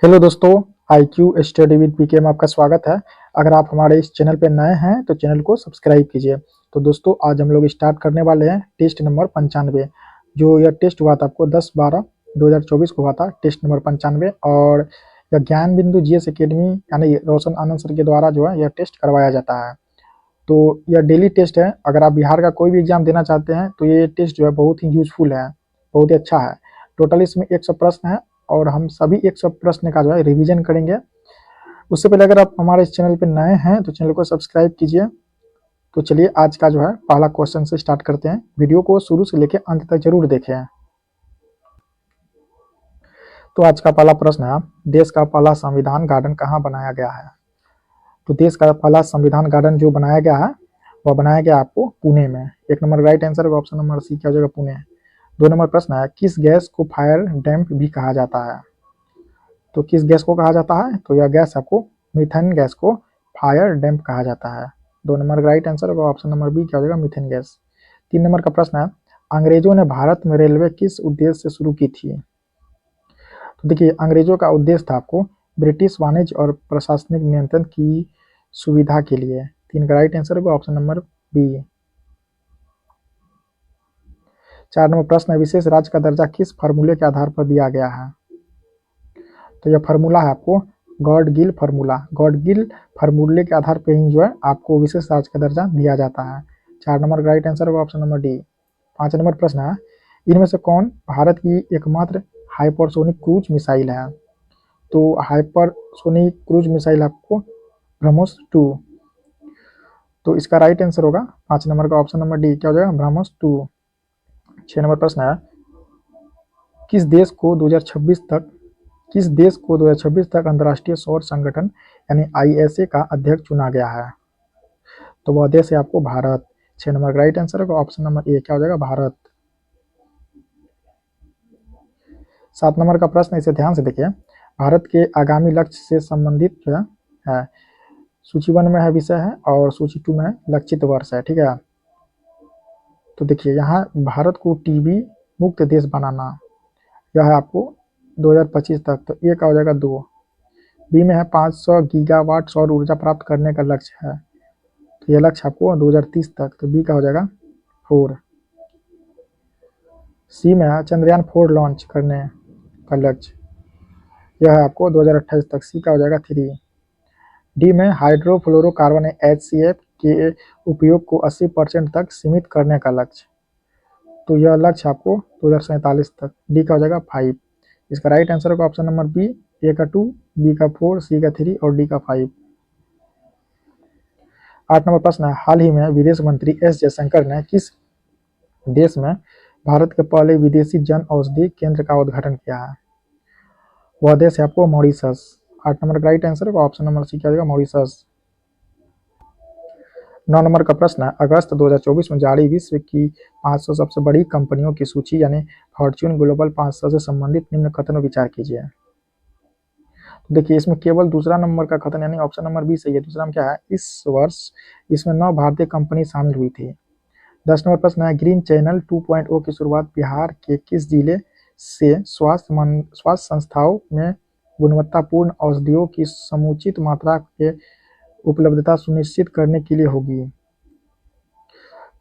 Hello दोस्तों, IQ study with पीके में आपका स्वागत है। अगर आप हमारे इस चैनल पे नए हैं तो चैनल को सब्सक्राइब कीजिए। तो दोस्तों, आज हम लोग स्टार्ट करने वाले हैं टेस्ट नंबर 95। जो यह टेस्ट हुआ था आपको 10/12/2024 को हुआ था, टेस्ट नंबर 95। और यह ज्ञान बिंदु GS एकेडमी यानी रोशन आनंद सर के द्वारा जो है यह टेस्ट करवाया जाता है। तो यह डेली टेस्ट है। अगर आप बिहार का कोई भी एग्जाम देना चाहते हैं तो ये टेस्ट जो है बहुत ही यूजफुल है, बहुत ही अच्छा है। टोटल इसमें 100 प्रश्न है और हम सभी 100 प्रश्न का जो है रिवीजन करेंगे। उससे पहले अगर आप हमारे इस चैनल पर नए हैं तो चैनल को सब्सक्राइब कीजिए। तो चलिए आज का जो है पहला क्वेश्चन से स्टार्ट करते हैं। वीडियो को शुरू से लेकर अंत तक जरूर देखें। तो आज का पहला प्रश्न है, देश का पहला संविधान गार्डन कहाँ बनाया गया है? तो देश का पहला संविधान गार्डन जो बनाया गया है वह बनाया गया आपको पुणे में। एक नंबर राइट आंसर होगा, ऑप्शन नंबर सी क्या हो जाएगा, पुणे। 2 नंबर प्रश्न है, किस गैस को फायर डैम्प भी कहा जाता है? तो किस गैस को कहा जाता है? तो यह गैस आपको मीथेन गैस को फायर डैम्प कहा जाता है। 2 नंबर राइट आंसर होगा, ऑप्शन नंबर बी क्या हो जाएगा, मीथेन गैस। 3 नंबर का प्रश्न है, अंग्रेजों ने भारत में रेलवे किस उद्देश्य से शुरू की थी? तो देखिए, अंग्रेजों का उद्देश्य था आपको ब्रिटिश वाणिज्य और प्रशासनिक नियंत्रण की सुविधा के लिए। 3 का राइट आंसर होगा, ऑप्शन नंबर बी। 4 नंबर प्रश्न है, विशेष राज्य का दर्जा किस फार्मूले के आधार पर दिया गया है? तो यह फार्मूला है आपको God Gill formula. God Gill फार्मूले के आधार पर ही जो है आपको विशेष राज्य का दर्जा दिया जाता है। 4 नंबर का राइट आंसर होगा, ऑप्शन नंबर डी। 5 नंबर प्रश्न है, इनमें से कौन भारत की एकमात्र हाइपरसोनिक क्रूज मिसाइल है? तो हाइपरसोनिक क्रूज मिसाइल आपको ब्रह्मोस 2। तो इसका राइट आंसर होगा 5 नंबर का, ऑप्शन नंबर डी क्या हो जाएगा, ब्रह्मोस 2। 6 नंबर प्रश्न है, किस देश को 2026 तक अंतर्राष्ट्रीय सौर संगठन यानी ISA का अध्यक्ष चुना गया है? तो वह देश है आपको भारत। 6 नंबर का राइट आंसर होगा, ऑप्शन नंबर ए क्या हो जाएगा, भारत। 7 नंबर का प्रश्न, इसे ध्यान से देखिए। भारत के आगामी लक्ष्य से संबंधित जो है सूची 1 में है विषय है और सूची 2 में है लक्षित वर्ष है, ठीक है। तो देखिए यहाँ भारत को टीबी मुक्त देश बनाना, यह है आपको 2025 तक। तो ए का हो जाएगा 2। बी में है 500 गीगावाट सौर ऊर्जा प्राप्त करने का लक्ष्य है, तो यह लक्ष्य आपको 2030 तक। तो बी का हो जाएगा 4। सी में है चंद्रयान 4 लॉन्च करने का लक्ष्य, यह है आपको 2028 तक। सी का हो जाएगा 3। डी में हाइड्रोफ्लोरोकार्बन HCF के उपयोग को 80% तक सीमित करने का लक्ष्य, तो यह लक्ष्य आपको 2047 तक। डी का हो जाएगा 5। इसका राइट आंसर होगा ऑप्शन नंबर बी, ए का 2, बी का 4, सी का 3 और डी का 5। 8 नंबर प्रश्न है, हाल ही में विदेश मंत्री S जयशंकर ने किस देश में भारत के पहले विदेशी जन औषधि केंद्र का उद्घाटन किया है? वह देश है आपको मॉरिशस। 8 नंबर का राइट आंसर होगा, ऑप्शन नंबर सी क्या होगा, मॉरिशस। 9 नंबर का प्रश्न है, अगस्त 2024 में जारी विश्व की 500 सबसे बड़ी कंपनियों की सूची यानी फॉर्च्यून ग्लोबल 500 से संबंधित निम्न कथन विचार कीजिए। तो देखिए, इसमें केवल दूसरा नंबर का कथन यानी ऑप्शन नंबर बी सही है। दूसरा में क्या है, इस वर्ष इसमें 9 भारतीय कंपनी शामिल हुई थी। 10 नंबर प्रश्न है, ग्रीन चैनल 2.0 की शुरुआत बिहार के किस जिले से स्वास्थ्य संस्थाओं में गुणवत्तापूर्ण औषधियों की समुचित मात्रा के उपलब्धता सुनिश्चित करने के लिए होगी?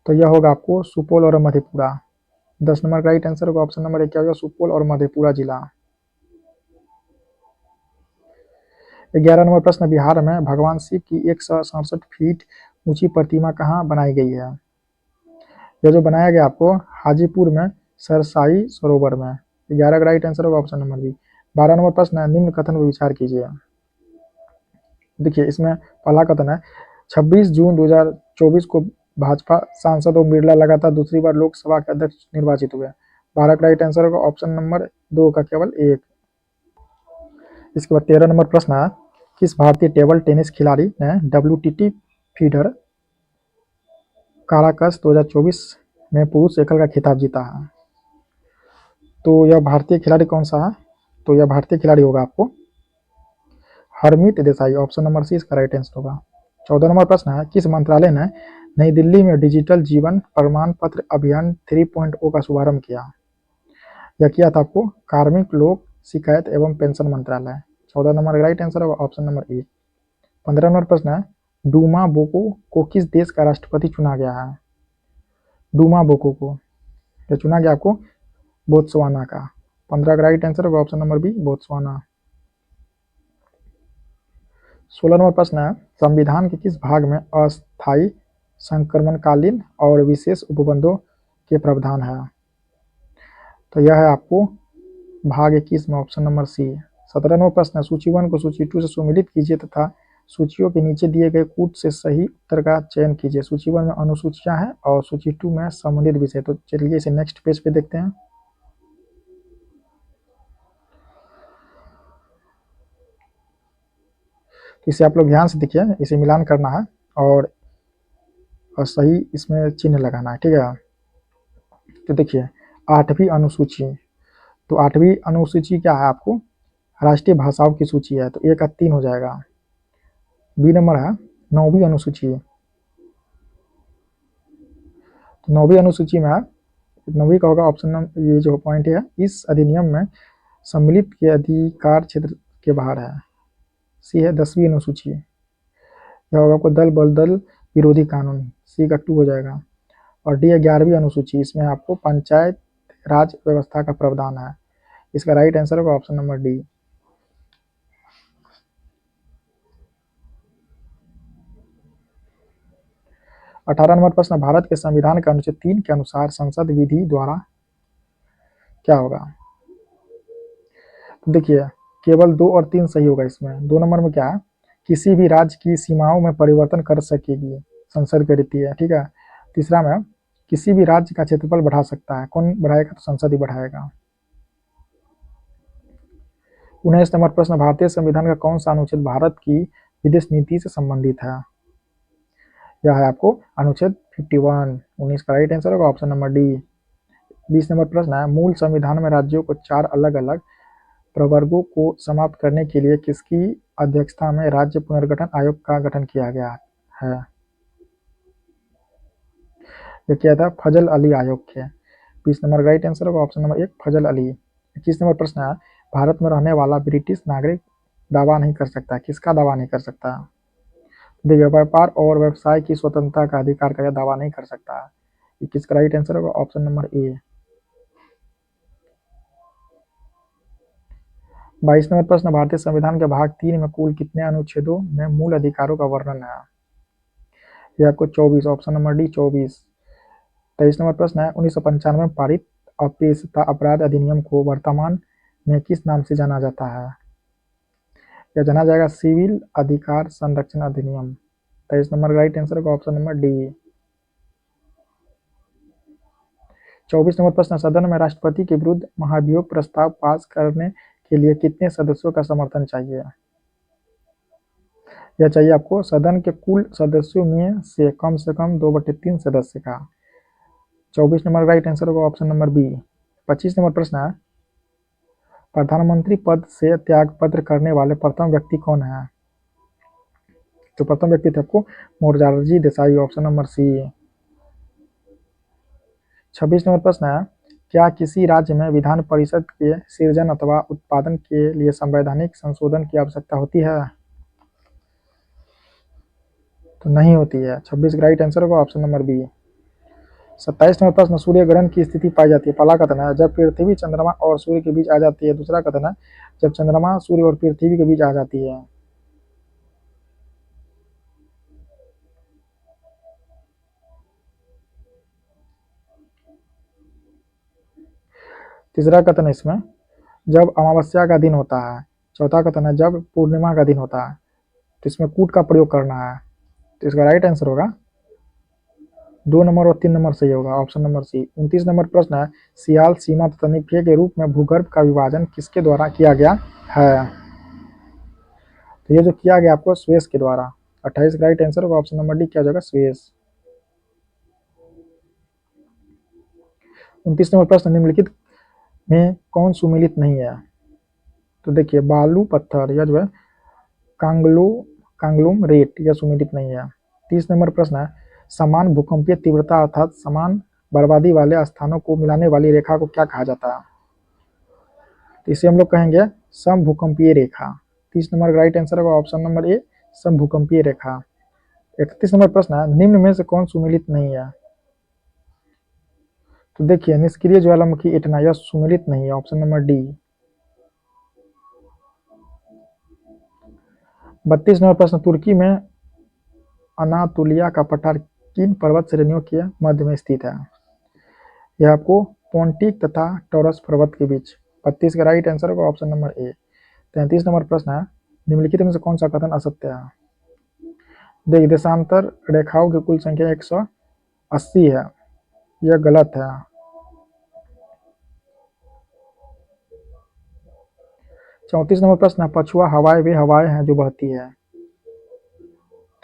तो यह होगा आपको सुपौल और मधेपुरा। 10 नंबर का राइट आंसर होगा, ऑप्शन नंबर ए क्या होगा, सुपौल और मधेपुरा जिला। 11 नंबर प्रश्न, बिहार में भगवान शिव की 167 फीट ऊंची प्रतिमा कहाँ बनाई गई है? यह जो बनाया गया आपको हाजीपुर में सरसाई सरोवर में। 11 का राइट आंसर होगा, ऑप्शन नंबर बी। 12 नंबर प्रश्न है, निम्न कथन पर विचार कीजिए। देखिए, इसमें पहला कथन है, 26 जून 2024 को भाजपा सांसद ओम बिरला लगातार दूसरी बार लोकसभा के अध्यक्ष निर्वाचित हुए। 12 का राइट आंसर होगा, ऑप्शन नंबर 2 का केवल 1। इसके बाद 13 नंबर प्रश्न है, किस भारतीय टेबल टेनिस खिलाड़ी ने WTT फीडर काराकस 2024 में पुरुष एकल का खिताब जीता है? तो यह भारतीय खिलाड़ी कौन सा है? तो यह भारतीय खिलाड़ी होगा आपको Harmeet Desai. Option number C इसका राइट आंसर होगा। 14 नंबर प्रश्न है, किस मंत्रालय ने नई दिल्ली में डिजिटल जीवन प्रमाण पत्र अभियान 3.0 का शुभारंभ किया? यह किया था आपको कार्मिक लोक शिकायत एवं पेंशन मंत्रालय। 14 नंबर राइट आंसर होगा ऑप्शन नंबर ए। 15 नंबर प्रश्न है, डूमा बोको को किस देश का राष्ट्रपति चुना गया है? डूमा बोको को जो चुना गया आपको बोत्सवाना का। 15 का राइट आंसर होगा option number B Botswana. 16 number प्रश्न है, संविधान के किस भाग में अस्थायी संक्रमणकालीन और विशेष उपबंधों के प्रावधान है? तो यह है आपको भाग 21 में ऑप्शन नंबर सी। 17 नंबर प्रश्न है, सूची 1 को सूची 2 से सुमेलित कीजिए तथा सूचियों के नीचे दिए गए कूट से सही उत्तर का चयन कीजिए। सूची 1 में अनुसूचियां हैं और सूची 2 में संबंधित विषय। तो चलिए इसे नेक्स्ट पेज पे देखते हैं। तो इसे आप लोग ध्यान से देखिए, इसे मिलान करना है और सही इसमें चिन्ह लगाना है, ठीक है। तो देखिए 8वीं अनुसूची, तो 8वीं अनुसूची क्या है आपको राष्ट्रीय भाषाओं की सूची है, तो 1 का 3 हो जाएगा। बी नंबर है 9वीं अनुसूची, तो 9वीं अनुसूची में है 9वीं का होगा ऑप्शन नंबर, ये जो पॉइंट है इस अधिनियम में सम्मिलित के अधिकार क्षेत्र के बाहर है। सी है 10वीं अनुसूची, यह होगा आपको दल बल दल विरोधी कानून, सी का 2 हो जाएगा। और डी है 11वीं अनुसूची, इसमें आपको पंचायत राज व्यवस्था का प्रावधान है, इसका राइट आंसर होगा ऑप्शन नंबर डी। 18 नंबर प्रश्न, भारत के संविधान के अनुच्छेद 3 के अनुसार संसद विधि द्वारा क्या होगा? तो देखिए केवल 2 और 3 सही होगा इसमें। 2 नंबर में क्या है, किसी भी राज्य की सीमाओं में परिवर्तन कर सकेगी संसद की रीति है, ठीक है। तीसरा में किसी भी राज्य का क्षेत्रफल बढ़ा सकता है, कौन बढ़ाएगा? तो संसद ही बढ़ाएगा। 19 नंबर प्रश्न, भारतीय संविधान का कौन सा अनुच्छेद भारत की विदेश नीति से संबंधित है? यह है आपको अनुच्छेद 51। 19 का राइट आंसर होगा ऑप्शन नंबर डी। 20 नंबर प्रश्न है, मूल संविधान में राज्यों को 4 अलग अलग प्रवर्गों को समाप्त करने के लिए किसकी अध्यक्षता में राज्य पुनर्गठन आयोग का गठन किया गया है? यह किया था फजल अली आयोग के। 20 नंबर राइट आंसर होगा ऑप्शन नंबर 1 फजल अली। 21 नंबर प्रश्न है, भारत में रहने वाला ब्रिटिश नागरिक दावा नहीं कर सकता, किसका दावा नहीं कर सकता? देखिए व्यापार और व्यवसाय की स्वतंत्रता का अधिकार का यह दावा नहीं कर सकता। 21 का राइट आंसर होगा ऑप्शन नंबर ए। 22 नंबर प्रश्न, भारतीय संविधान के भाग 3 में कुल कितने अनुच्छेदों में मूल अधिकारों का वर्णन है? यह आपको 24 ऑप्शन नंबर डी 24। 23 नंबर प्रश्न है, 1995 में पारित अपेक्षता अपराध अधिनियम को वर्तमान में किस नाम से जाना जाता है? यह जाना जाएगा सिविल अधिकार संरक्षण अधिनियम। 23 नंबर राइट आंसर होगा ऑप्शन नंबर डी। 24 नंबर प्रश्न, सदन में राष्ट्रपति के विरुद्ध महाभियोग प्रस्ताव पास करने के लिए कितने सदस्यों का समर्थन चाहिए? यह चाहिए आपको सदन के कुल सदस्यों में से कम 2/3 सदस्य का। 24 नंबर राइट आंसर होगा ऑप्शन नंबर बी। 25 नंबर प्रश्न है, प्रधानमंत्री पद से त्यागपत्र करने वाले प्रथम व्यक्ति कौन है? जो प्रथम व्यक्ति थे आपको Morarji Desai, option number C. 26 number प्रश्न है, क्या किसी राज्य में विधान परिषद के सृजन अथवा उत्पादन के लिए संवैधानिक संशोधन की आवश्यकता होती है? तो नहीं होती है। 26 का राइट आंसर होगा ऑप्शन नंबर बी। 27 नंबर प्रश्न, सूर्य ग्रहण की स्थिति पाई जाती है, पहला कथन है जब पृथ्वी चंद्रमा और सूर्य के बीच आ जाती है, दूसरा कथन है जब चंद्रमा सूर्य और पृथ्वी के बीच आ जाती है। तीसरा कथन है इसमें जब अमावस्या का दिन होता है। चौथा कथन है जब पूर्णिमा का दिन होता है। तो इसमें कूट का प्रयोग करना है, तो इसका राइट आंसर होगा 2 नंबर और 3 नंबर सही होगा ऑप्शन नंबर सी। 29 नंबर प्रश्न है, सियाल सीमा तनिख्य के रूप में भूगर्भ का विभाजन किसके द्वारा किया गया है? तो ये जो किया गया आपको स्वेस के द्वारा। 28 का राइट आंसर होगा ऑप्शन नंबर डी, क्या जाएगा स्वेस। 29 नंबर प्रश्न, निम्नलिखित में कौन सुमेलित नहीं है? तो देखिए बालू पत्थर या जो है कांग्लोमरेट यह सुमेलित नहीं है। 30 नंबर प्रश्न है, समान भूकंपीय तीव्रता अर्थात समान बर्बादी वाले स्थानों को मिलाने वाली रेखा को क्या कहा जाता है? तो इसे हम लोग कहेंगे समभूकंपीय रेखा। 30 नंबर का राइट आंसर होगा ऑप्शन नंबर ए, समभूकंपीय रेखा। 31 नंबर प्रश्न है, निम्न में से कौन सुमेलित नहीं है? तो देखिए, निष्क्रिय ज्वालामुखी इटना, यह सुमेलित नहीं है, ऑप्शन नंबर डी। 32 नंबर प्रश्न, तुर्की में अनातोलिया का पठार किन पर्वत श्रेणियों के मध्य में स्थित है? यह आपको पोंटिक तथा टॉरस पर्वत के बीच। 32 का राइट आंसर होगा ऑप्शन नंबर ए। 33 नंबर प्रश्न है, निम्नलिखित में से कौन सा कथन असत्य है? देखिए, देशांतर रेखाओं की कुल संख्या 180 है, यह गलत है। 34 नंबर प्रश्न है, पछुआ हवाएं वे हवाएं हैं जो बहती है।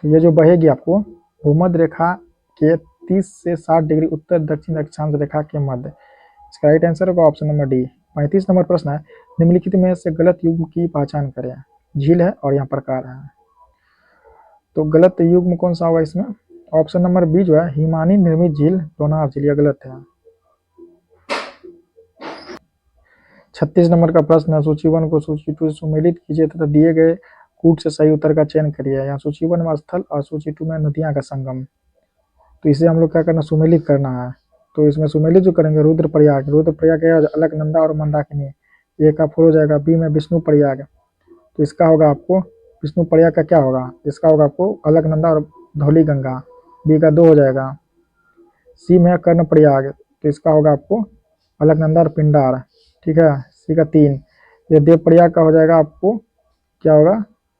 तो ये जो बहेगी आपको भूमध्य रेखा के 30 से 60 डिग्री उत्तर दक्षिण अक्षांश रेखा के मध्य। इसका राइट आंसर होगा ऑप्शन नंबर डी। 35 नंबर प्रश्न है, निम्नलिखित में से गलत युग्म की पहचान करें। झील है और यहाँ प्रकार है। तो गलत युग्म कौन सा होगा इसमें? ऑप्शन नंबर बी जो है, हिमानी निर्मित झील लोनार झील, यह गलत है। 36 नंबर का प्रश्न है, सूची 1 को सूची 2 से सुमेलित कीजिए तथा दिए गए कूट से सही उत्तर का चयन करिए। यहाँ सूची 1 में स्थल और सूची 2 में नदियां का संगम। तो इसे हम लोग क्या करना, सुमेलित करना है। तो इसमें सुमेलित जो करेंगे, रुद्रप्रयाग, रुद्रप्रयाग क्या, अलकनंदा और मंदाकिनी, ए का फुल हो जाएगा। बी में विष्णु प्रयाग, तो इसका होगा आपको विष्णु प्रयाग का क्या होगा, इसका होगा आपको अलकनंदा और धौली गंगा, बी का 2 हो जाएगा। सी में कर्ण प्रयाग, तो इसका होगा आपको अलकनंदा और पिंडार, ठीक है। सी का 3। ये देव प्रयाग का हो जाएगा आपको क्या होगा,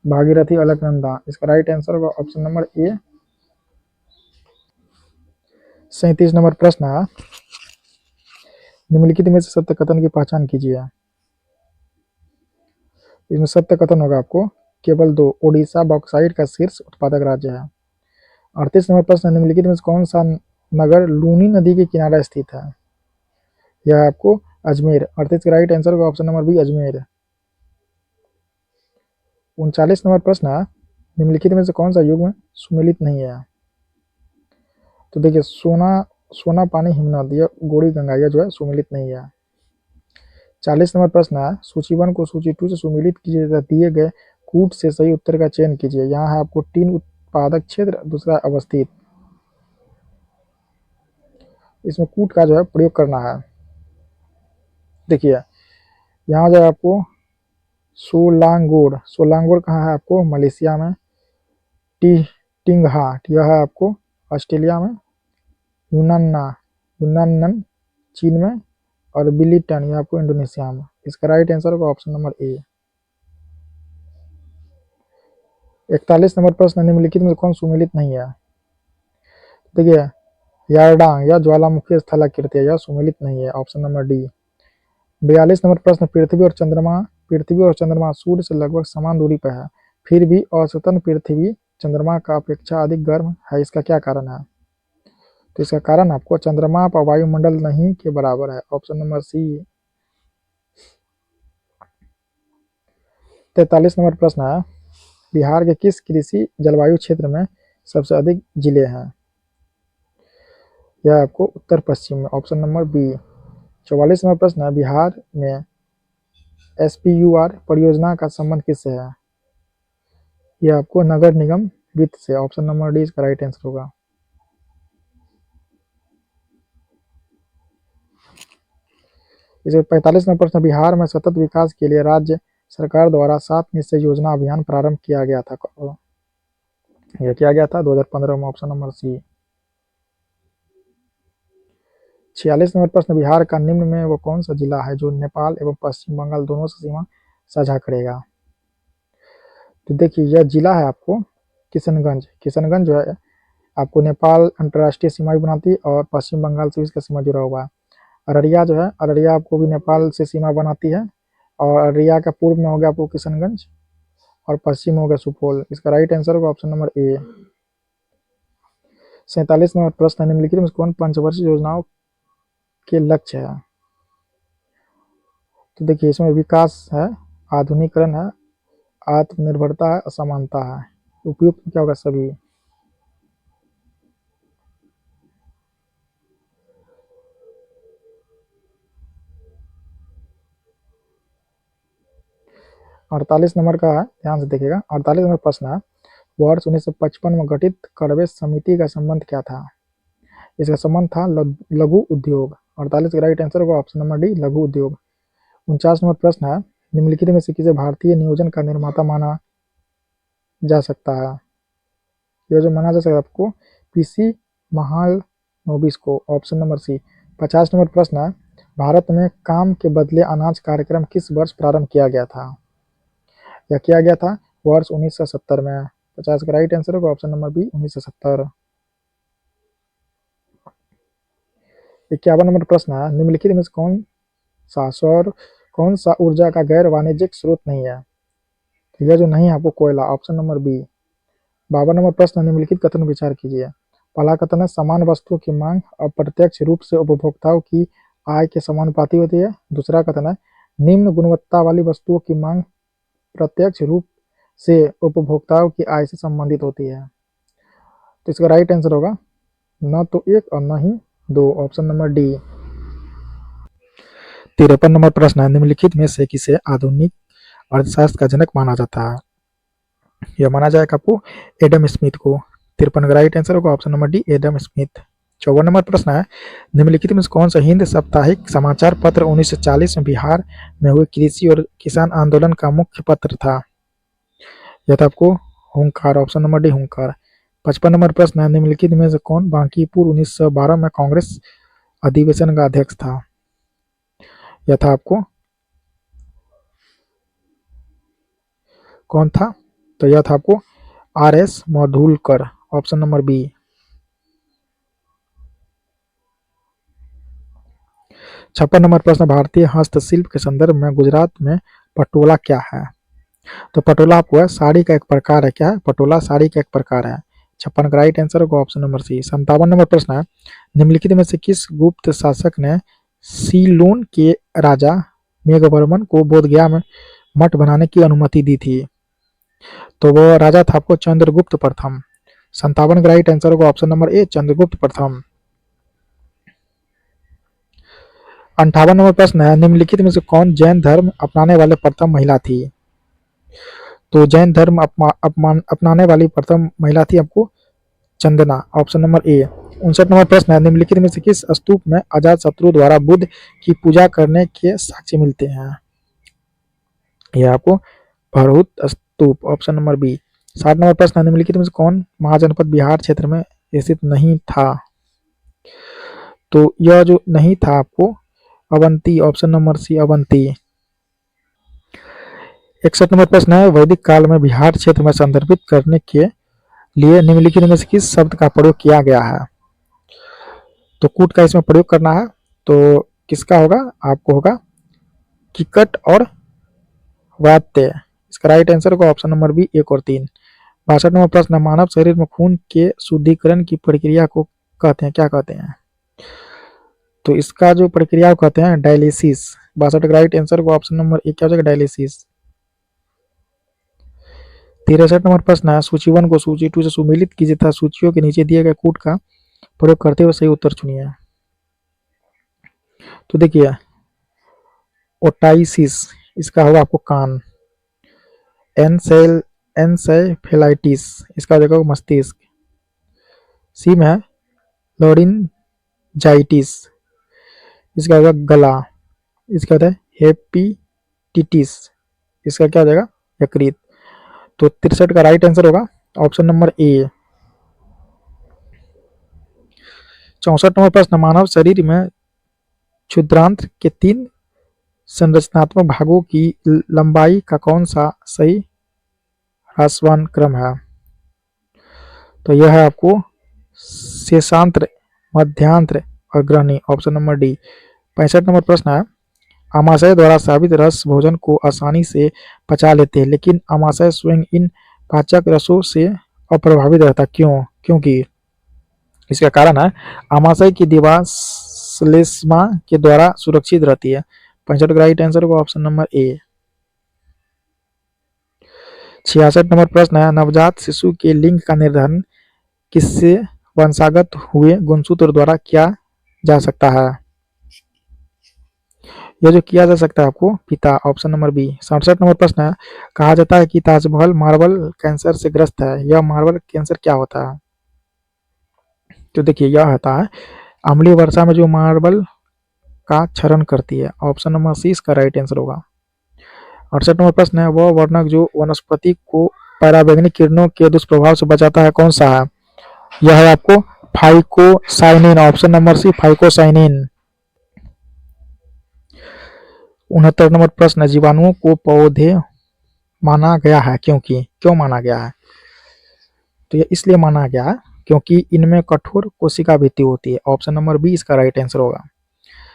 भागीरथी अलकनंदा। इसका राइट आंसर होगा ऑप्शन नंबर ए। 37 नंबर प्रश्न है, निम्नलिखित में से सत्य कथन की पहचान कीजिए। इसमें सत्य कथन होगा आपको केवल 2, ओडिशा बॉक्साइट का शीर्ष उत्पादक राज्य है। 38 नंबर प्रश्न, निम्नलिखित में से कौन सा नगर लूनी नदी के किनारे स्थित है? यह आपको अजमेर। 38 का राइट आंसर होगा option number B, Ajmer. 39 number प्रश्न है, निम्नलिखित में से कौन सा युग्म सुमेलित नहीं है? तो देखिए, सोना सोना पानी हिमनद, यह गोड़ी गंगा, यह जो है सुमेलित नहीं है। 40 नंबर प्रश्न है, सूची 1 को सूची 2 से सुमेलित कीजिए तथा दिए गए कूट से सही उत्तर का चयन कीजिए। यहाँ है आपको 3 उत्पादक क्षेत्र, दूसरा अवस्थित। इसमें कूट का जो है प्रयोग करना है। देखिए, यहाँ जो है आपको सोलांगोर, सोलांगोर कहाँ है आपको, मलेशिया में। टिंगहाट, यह है आपको ऑस्ट्रेलिया में। यूनान्ना, यूनानन चीन में। और बिलिटन, यह आपको इंडोनेशिया में। इसका राइट आंसर होगा ऑप्शन नंबर ए। 41 नंबर प्रश्न, निम्नलिखित में कौन सुमेलित नहीं है? देखिए, यारडांग या ज्वालामुखी स्थलाकृति, यह सुमेलित नहीं है, ऑप्शन नंबर डी। 42 नंबर प्रश्न, पृथ्वी और चंद्रमा सूर्य से लगभग समान दूरी पर है, फिर भी औसतन पृथ्वी चंद्रमा का अपेक्षा अधिक गर्म है, इसका क्या कारण है? तो इसका कारण आपको चंद्रमा पर वायुमंडल नहीं के बराबर है, ऑप्शन नंबर सी। 43 नंबर प्रश्न है, बिहार के किस कृषि जलवायु क्षेत्र में सबसे अधिक जिले हैं? यह आपको उत्तर पश्चिम में, ऑप्शन नंबर बी। 44 नंबर प्रश्न है, बिहार में एसपीयूआर परियोजना का संबंध किससे है? यह आपको नगर निगम वित्त से, ऑप्शन नंबर डी इसका राइट आंसर होगा। इसे 45 नंबर प्रश्न, बिहार में सतत विकास के लिए राज्य सरकार द्वारा 7 निश्चय योजना अभियान प्रारंभ किया गया था। यह किया गया था 2015 में, ऑप्शन नंबर सी। 46 नंबर प्रश्न, बिहार का निम्न में वो कौन सा जिला है जो नेपाल एवं पश्चिम बंगाल दोनों से सीमा साझा करेगा? तो देखिए, यह जिला है आपको किशनगंज। किशनगंज जो है आपको नेपाल अंतर्राष्ट्रीय सीमा भी बनाती है और पश्चिम बंगाल से भी इसका सीमा जुड़ा हुआ है। अररिया जो है, अररिया आपको भी नेपाल से सीमा बनाती है, और अररिया का पूर्व में हो गया आपको किशनगंज और पश्चिम में हो गया सुपौल। इसका राइट आंसर होगा ऑप्शन नंबर ए। 47 नंबर प्रश्न, निम्नलिखित में कौन पंचवर्षीय योजनाओं के लक्ष्य है? तो देखिए, इसमें विकास है, आधुनिकीकरण है, आत्मनिर्भरता है, असमानता है। उपयुक्त क्या होगा, सभी। 48 नंबर का है, ध्यान से देखिएगा। 48 नंबर प्रश्न है, वर्ष 1955 में गठित कड़वे समिति का संबंध क्या था? इसका संबंध था लघु उद्योग। 48 का राइट आंसर होगा ऑप्शन नंबर डी, लघु उद्योग। 49 नंबर प्रश्न है, निम्नलिखित में से किसे भारतीय नियोजन का निर्माता माना जा सकता है? यह जो माना जा सकता है आपको पीसी महालनोबिस को, ऑप्शन नंबर सी। 50 नंबर प्रश्न है, भारत में काम के बदले अनाज कार्यक्रम किस वर्ष प्रारंभ किया गया था? यह किया गया था वर्ष 1970 में। 50 का राइट आंसर होगा ऑप्शन नंबर बी, 1970। 51 नंबर प्रश्न है, निम्नलिखित में से कौन सा ऊर्जा का गैर वाणिज्यिक स्रोत नहीं है? तो यह जो नहीं है आपको कोयला, ऑप्शन नंबर बी। 52 नंबर प्रश्न, निम्नलिखित कथन विचार कीजिए। पहला कथन है, समान वस्तुओं की मांग अप्रत्यक्ष रूप से उपभोक्ताओं की आय के समानुपाती होती है। दूसरा कथन है, निम्न गुणवत्ता वाली वस्तुओं की मांग प्रत्यक्ष रूप से उपभोक्ताओं की आय से संबंधित होती है। तो इसका राइट आंसर होगा न तो एक और न ही दो, ऑप्शन नंबर डी। 53 नंबर प्रश्न है, निम्नलिखित में से किसे आधुनिक अर्थशास्त्र का जनक माना जाता है? यह माना जाएगा आपको एडम स्मिथ को। 53 का राइट आंसर होगा option number D, Adam Smith. 54 number प्रश्न है, निम्नलिखित में से कौन सा हिंद साप्ताहिक समाचार पत्र 1940 में बिहार में हुए कृषि और किसान आंदोलन का मुख्य पत्र था? यह था आपको हुंकार, ऑप्शन नंबर डी, हुंकार। 55 नंबर प्रश्न है, निम्नलिखित में से कौन बांकीपुर 1912 में कांग्रेस अधिवेशन का अध्यक्ष था? यह था आपको कौन था? तो यह था आपको R S. Madhulkar, option number B. 56 number प्रश्न, भारतीय हस्तशिल्प के संदर्भ में गुजरात में पटोला क्या है? तो पटोला आपको है साड़ी का एक प्रकार है। क्या है? पटोला साड़ी का एक प्रकार है। 56 का राइट आंसर होगा ऑप्शन नंबर सी। 57 नंबर प्रश्न है, निम्नलिखित में से किस गुप्त शासक ने सीलोन के राजा मेघवर्मन को बोधगया में मठ बनाने की अनुमति दी थी? तो वो राजा था आपको चंद्रगुप्त प्रथम। 57 का राइट आंसर होगा ऑप्शन नंबर ए, चंद्रगुप्त प्रथम। 58 नंबर प्रश्न है, निम्नलिखित में से कौन जैन धर्म अपनाने वाले प्रथम महिला थी? तो जैन धर्म अपनाने वाली प्रथम महिला थी आपको Chandana, option number A. 59 number प्रश्न है, निम्नलिखित में से किस स्तूप में अजात शत्रु द्वारा बुद्ध की पूजा करने के साक्ष्य मिलते हैं? यह आपको भरहुत स्तूप, ऑप्शन नंबर बी। 60 नंबर प्रश्न है, निम्नलिखित में से कौन महाजनपद बिहार क्षेत्र में स्थित नहीं था? तो यह जो नहीं था आपको Avanti, option number C, Avanti. 61 number प्रश्न है, वैदिक काल में बिहार क्षेत्र में संदर्भित करने के लिए निम्नलिखित में से किस शब्द का प्रयोग किया गया है? तो कूट का इसमें प्रयोग करना है। तो किसका होगा? आपको होगा किकट और वात्य। इसका राइट आंसर होगा ऑप्शन नंबर बी, 1 और 3। 62 नंबर प्रश्न, मानव शरीर में खून के शुद्धिकरण की प्रक्रिया को कहते हैं, क्या कहते हैं? तो इसका जो प्रक्रिया को कहते हैं डायलिसिस। 62 का राइट आंसर होगा ऑप्शन नंबर ए, क्या हो जाएगा? डायलिसिस। 63 नंबर प्रश्न है, सूची 1 को सूची 2 से सुमेलित कीजिए तथा सूचियों के नीचे दिए गए कूट का प्रयोग करते हुए सही उत्तर चुनिए। तो देखिए ओटाइसिस, इसका होगा आपको कान। एनसेफेलाइटिस, इसका देखो मस्तिष्क। सी में है लॉरिंजाइटिस, इसका होगा गला। इसका होता है हेपेटिटिस, इसका क्या हो जाएगा? यकृत। तो 63 का राइट आंसर होगा ऑप्शन नंबर ए। 64 नंबर प्रश्न, मानव शरीर में क्षुद्रांत्र के 3 संरचनात्मक भागों की लंबाई का कौन सा सही ह्रासवान क्रम है? तो यह है आपको शेषांत्र, मध्यांत्र और ग्रहणी, ऑप्शन नंबर डी। 65 नंबर प्रश्न है, आमाशय द्वारा साबित रस भोजन को आसानी से पचा लेते हैं, लेकिन आमाशय स्वयं इन पाचक रसों से अप्रभावित रहता, क्यों? क्योंकि इसका कारण है आमाशय की दीवार श्लेष्मा के द्वारा सुरक्षित रहती है। 65 का राइट आंसर होगा ऑप्शन नंबर ए। 66 नंबर प्रश्न है, नवजात शिशु के लिंग का निर्धारण किससे वंशागत हुए गुणसूत्र द्वारा किया जा सकता है? यह जो किया जा सकता है आपको पिता, ऑप्शन नंबर बी। 67 नंबर प्रश्न है, कहा जाता है कि ताजमहल मार्बल कैंसर से ग्रस्त है, यह मार्बल कैंसर क्या होता है? तो देखिए यह होता है अम्लीय वर्षा में जो मार्बल का क्षरण करती है, ऑप्शन नंबर सी इसका राइट आंसर होगा। 68 नंबर प्रश्न है, वह वर्णक जो वनस्पति को पराबैंगनी किरणों के दुष्प्रभाव से बचाता है कौन सा है? यह है आपको phycocyanin, option number C phycocyanin. 69 number प्रश्न है, जीवाणुओं को पौधे माना गया है क्योंकि, क्यों माना गया है? तो यह इसलिए माना गया है क्योंकि इनमें कठोर कोशिका भित्ति होती है, ऑप्शन नंबर बी इसका राइट आंसर होगा।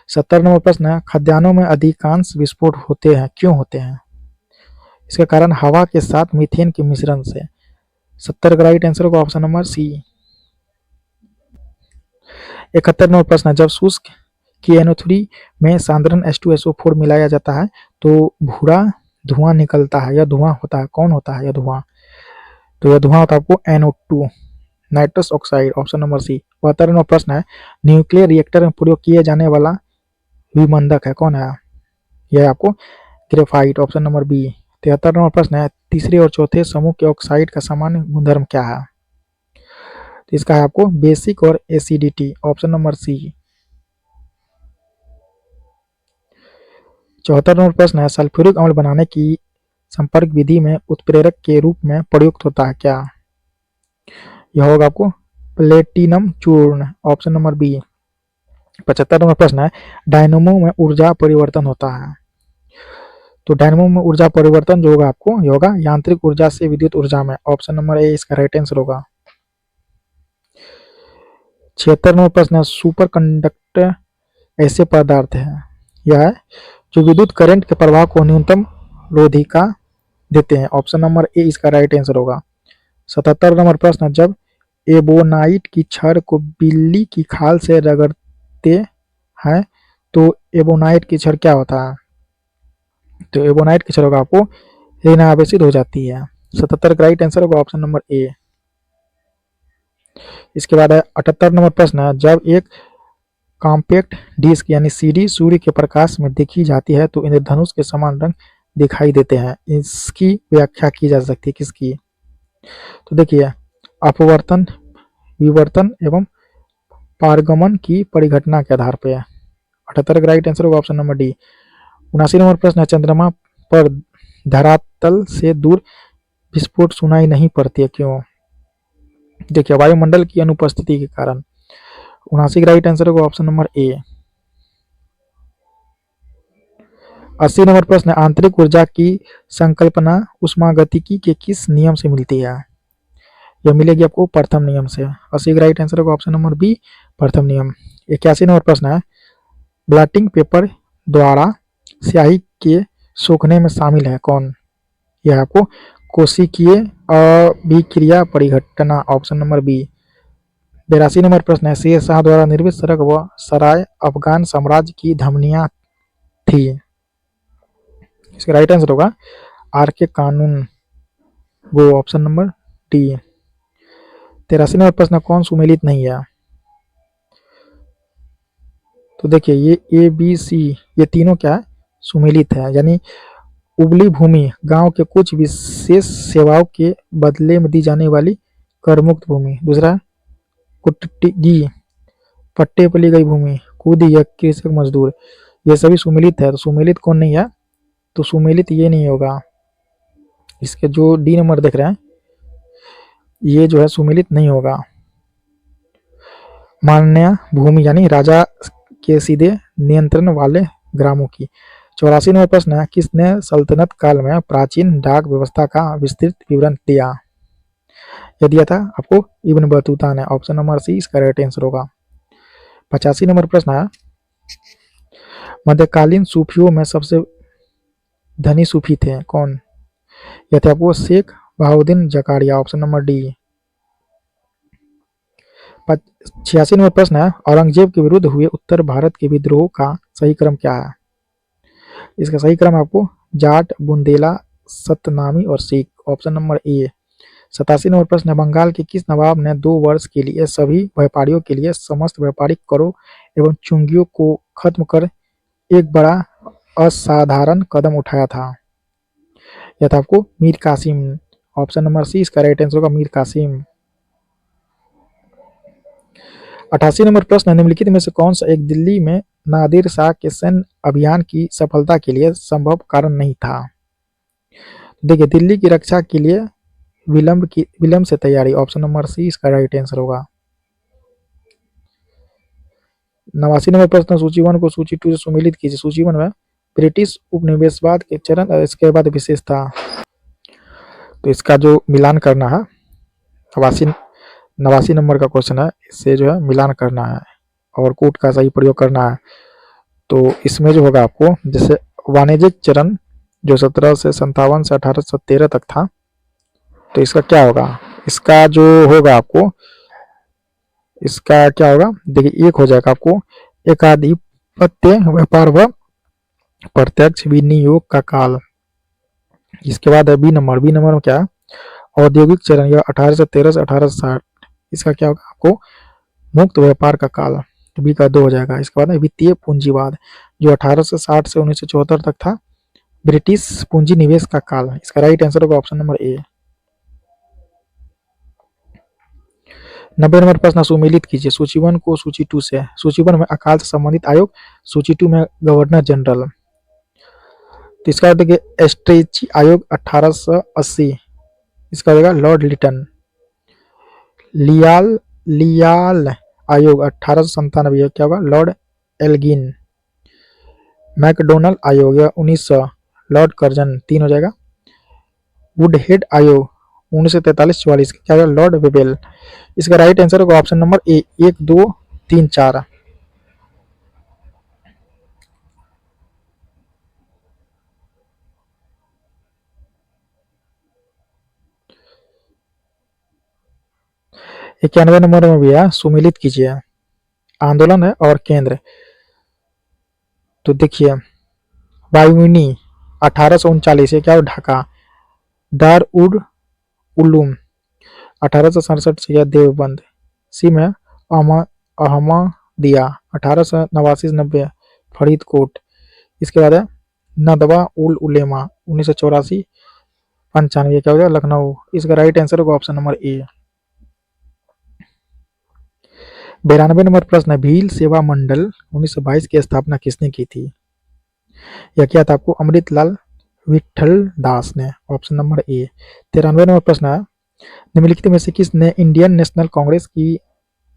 70 नंबर प्रश्न है, खाद्यान्नों में अधिकांश विस्फोट होते हैं, क्यों होते हैं? इसका कारण हवा के साथ मीथेन के मिश्रण से। 70 का राइट आंसर होगा ऑप्शन नंबर सी। 71 नंबर प्रश्न है, जब शुष्क KNO3 में सांद्रण H2SO4 मिलाया जाता है तो भूरा धुआं निकलता है, यह धुआं होता है, कौन होता है यह धुआं? तो यह धुआं होता है आपको NO2, nitrous oxide, option number C. 72 number प्रश्न है, न्यूक्लियर रिएक्टर में प्रयोग किए जाने वाला विमंदक है, कौन है? यह आपको graphite, option number B. 73 number प्रश्न है, तीसरे और चौथे समूह के ऑक्साइड का सामान्य गुणधर्म क्या है? तो इसका है आपको बेसिक और acidity, option number C. 74 number प्रश्न है, सल्फ्यूरिक अम्ल बनाने की संपर्क विधि में उत्प्रेरक के रूप में प्रयुक्त होता है क्या? यह होगा आपको प्लेटिनम चूर्ण, ऑप्शन नंबर बी। 75 नंबर प्रश्न है, डायनमो में ऊर्जा परिवर्तन होता है, तो डायनमो में ऊर्जा परिवर्तन जो होगा आपको यह होगा यांत्रिक ऊर्जा से विद्युत ऊर्जा में, ऑप्शन नंबर ए इसका राइट आंसर होगा। 76 नंबर प्रश्न है, सुपर कंडक्टर ऐसे पदार्थ है, यह है जो विद्युत करंट के प्रवाह को न्यूनतम रोधिका देते हैं, ऑप्शन नंबर ए इसका राइट आंसर होगा। 77 नंबर प्रश्न, जब एबोनाइट की छड़ को बिल्ली की खाल से रगड़ते हैं तो एबोनाइट की छड़ क्या होता है? तो एबोनाइट की छड़ होगा आपको ऋणावेशित हो जाती है। 77 का राइट आंसर होगा ऑप्शन नंबर ए। इसके बाद है 78 नंबर प्रश्न है, जब एक कॉम्पैक्ट डिस्क यानी सीडी सूर्य के प्रकाश में देखी जाती है तो इंद्रधनुष के समान रंग दिखाई देते हैं, इसकी व्याख्या की जा सकती है किसकी? तो देखिए अपवर्तन, विवर्तन एवं पारगमन की परिघटना के आधार पर। 78 का राइट आंसर होगा ऑप्शन नंबर डी। 79 नंबर प्रश्न है, चंद्रमा पर धरातल से दूर विस्फोट सुनाई नहीं पड़ती है, क्यों? देखिए वायुमंडल की अनुपस्थिति के कारण। 79 का राइट आंसर होगा ऑप्शन नंबर ए। 80 नंबर प्रश्न है, आंतरिक ऊर्जा की संकल्पना उष्मागतिकी के किस नियम से मिलती है? यह मिलेगी आपको प्रथम नियम से। 80 का राइट आंसर होगा ऑप्शन नंबर बी प्रथम नियम। 81 नंबर प्रश्न है, ब्लॉटिंग पेपर द्वारा स्याही के सूखने में शामिल है कौन? यह आपको कोशिकीय अभिक्रिया परिघटना, ऑप्शन नंबर बी। 82 नंबर प्रश्न है, शेर शाह द्वारा निर्मित सड़क व सराय अफगान साम्राज्य की धमनियां थी, इसका राइट आंसर होगा आर के कानून वो, ऑप्शन नंबर डी। 83 नंबर प्रश्न, कौन सुमेलित नहीं है? तो देखिए ये ए बी सी ये तीनों क्या है सुमेलित है, यानी उबली भूमि गांव के कुछ विशेष सेवाओं के बदले में दी जाने वाली करमुक्त भूमि। दूसरा कुटगी पट्टे पर ली गई भूमि, कूदी या कृषक मजदूर, ये सभी सुमेलित है। तो सुमेलित कौन नहीं है? तो सुमेलित ये नहीं होगा, इसके जो डी नंबर देख रहे हैं ये जो है सुमेलित नहीं होगा। मान्य भूमि यानी राजा के सीधे नियंत्रण वाले ग्रामों की। 84 नंबर प्रश्न है, किसने सल्तनत काल में प्राचीन डाक व्यवस्था का विस्तृत विवरण दिया? यह दिया था आपको इब्न बतूता ने, ऑप्शन नंबर सी इसका राइट आंसर होगा। 85 नंबर प्रश्न है, मध्यकालीन सूफियों में सबसे धनी सूफी थे कौन? यह थे आपको Sheikh Bahauddin Zakariya, option number D. 86 number प्रश्न है, औरंगजेब के विरुद्ध हुए उत्तर भारत के विद्रोह का सही क्रम क्या है? इसका सही क्रम आपको जाट, बुंदेला, सतनामी और सिख, ऑप्शन नंबर ए। 87 नंबर प्रश्न है, बंगाल के किस नवाब ने 2 वर्ष के लिए सभी व्यापारियों के लिए समस्त व्यापारिक करों एवं चुंगियों को खत्म कर एक बड़ा असाधारण कदम उठाया था? यह था आपको Mir Qasim. Option number C इसका राइट आंसर होगा मीर कासिम। 88 नंबर प्रश्न, निम्नलिखित में से कौन सा एक दिल्ली में नादिर शाह के सैन्य अभियान की सफलता के लिए संभव कारण नहीं था? देखिए, दिल्ली की रक्षा के लिए विलंब से तैयारी। ऑप्शन नंबर सी इसका राइट आंसर होगा। 89 नंबर प्रश्न, सूची 1 को सूची 2 से सुमेलित कीजिए। सूची 1 में ब्रिटिश उपनिवेशवाद के चरण और इसके बाद विशेषता। तो इसका जो मिलान करना है, 89 नंबर का क्वेश्चन है, इससे जो है मिलान करना है और कूट का सही प्रयोग करना है। तो इसमें जो होगा आपको, जैसे वाणिज्यिक चरण जो 1757 से 1813 तक था, तो इसका क्या होगा, इसका जो होगा आपको, इसका क्या होगा, देखिए एक हो जाएगा आपको एकाधिपत्य व्यापार व प्रत्यक्ष विनियोग का काल। इसके बाद है बी नंबर में क्या है, औद्योगिक चरण या 1813 से 1860, इसका क्या होगा आपको मुक्त व्यापार का काल। तो बी का 2 हो जाएगा। इसके बाद वित्तीय पूंजीवाद जो 1860 से 1974 तक था, ब्रिटिश पूंजी निवेश का काल। इसका राइट आंसर होगा ऑप्शन नंबर ए। 90 नंबर प्रश्न, सुमेलित कीजिए सूची 1 को सूची 2 से। सूची 1 में अकाल से संबंधित आयोग, सूची 2 में गवर्नर जनरल। तो इसका देखिए एस्ट्रेची आयोग 1880, इसका होगा लॉर्ड लिटन। लियाल आयोग 1897, क्या होगा लॉर्ड एल्गिन। मैकडोनल आयोग 1900, लॉर्ड कर्जन, 3 हो जाएगा। वुडहेड आयोग 1943-44, क्या होगा लॉर्ड वेबेल। इसका राइट आंसर होगा ऑप्शन नंबर ए, 1 2 3 4। इक्यानवे नंबर में भी है, सुमेलित कीजिए। आंदोलन है और केंद्र। तो देखिए बायूनी 1839, क्या हो ढाका। दार उड उलूम 1867 से यह देवबंद। सी में अहमदिया 1889-90 फरीदकोट। इसके बाद है नदवा उल उलेमा 1984-95, क्या हो गया लखनऊ। इसका राइट आंसर होगा ऑप्शन नंबर ए। 92 नंबर प्रश्न है, भील सेवा मंडल 1922 की स्थापना किसने की थी? यह क्या था आपको अमृतलाल विठल दास ने। ऑप्शन नंबर ए। 93 नंबर प्रश्न है, निम्नलिखित में से किसने इंडियन नेशनल कांग्रेस की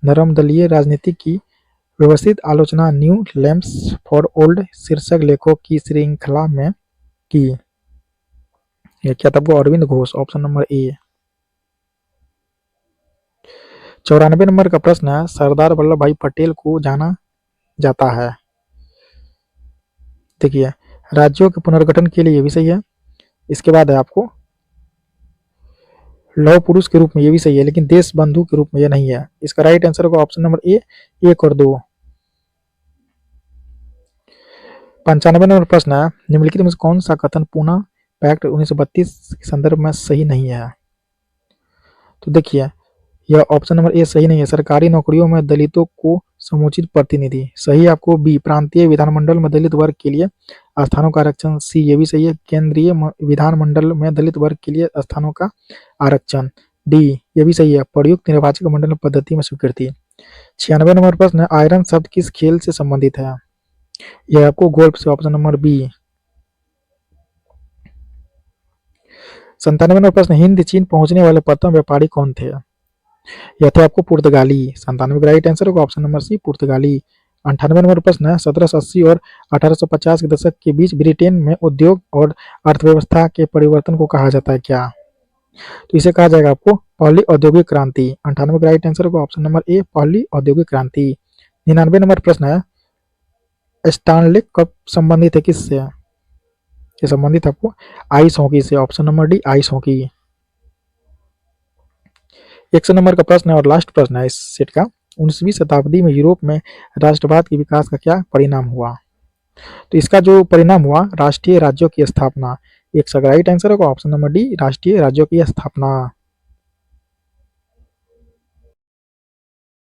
नरम दलीय राजनीति की व्यवस्थित आलोचना न्यू लैम्प्स फॉर ओल्ड शीर्षक लेखों की श्रृंखला में की? यह क्या था आपको Arvind Ghosh. Option number A. 94 number का प्रश्न है, सरदार वल्लभ भाई पटेल को जाना जाता है, देखिए राज्यों के पुनर्गठन के लिए, ये भी सही है। इसके बाद है आपको लौह पुरुष के रूप में, ये भी सही है, लेकिन देश बंधु के रूप में ये नहीं है। इसका राइट आंसर होगा ऑप्शन नंबर ए, 1 और 2। 95 नंबर प्रश्न है, निम्नलिखित में से कौन सा कथन पूना पैक्ट 1932 के संदर्भ में सही नहीं है? तो देखिए यह ऑप्शन नंबर ए सही नहीं है। सरकारी नौकरियों में दलितों को समुचित प्रतिनिधि, सही आपको बी। प्रांतीय विधानमंडल में दलित वर्ग के लिए स्थानों का आरक्षण, सी ये भी सही है। केंद्रीय विधानमंडल में दलित वर्ग के लिए स्थानों का आरक्षण, डी ये भी सही है। प्रयुक्त निर्वाचक मंडल पद्धति में स्वीकृति। 96 नंबर प्रश्न है, आयरन शब्द किस खेल से संबंधित है? यह आपको गोल्फ से। Option number B. 97 नंबर प्रश्न, हिंद चीन पहुंचने वाले प्रथम व्यापारी कौन थे? यह थे आपको पुर्तगाली। 97 का राइट आंसर होगा ऑप्शन नंबर सी, पुर्तगाली। 98 नंबर प्रश्न है, 1780 और 1850 के दशक के बीच ब्रिटेन में उद्योग और अर्थव्यवस्था के परिवर्तन को कहा जाता है क्या? तो इसे कहा जाएगा आपको पहली औद्योगिक क्रांति। 98 का राइट आंसर होगा ऑप्शन नंबर ए, पहली औद्योगिक क्रांति। 99 नंबर प्रश्न है, स्टानले कप संबंधित है किससे? ये संबंधित आपको आइस हॉकी से। Option number D, ice hockey. 100 number का प्रश्न है और लास्ट प्रश्न है इस सेट का, 19वीं शताब्दी में यूरोप में राष्ट्रवाद के विकास का क्या परिणाम हुआ? तो इसका जो परिणाम हुआ, राष्ट्रीय राज्यों की स्थापना। 100 का राइट आंसर होगा ऑप्शन नंबर डी, राष्ट्रीय राज्यों की स्थापना।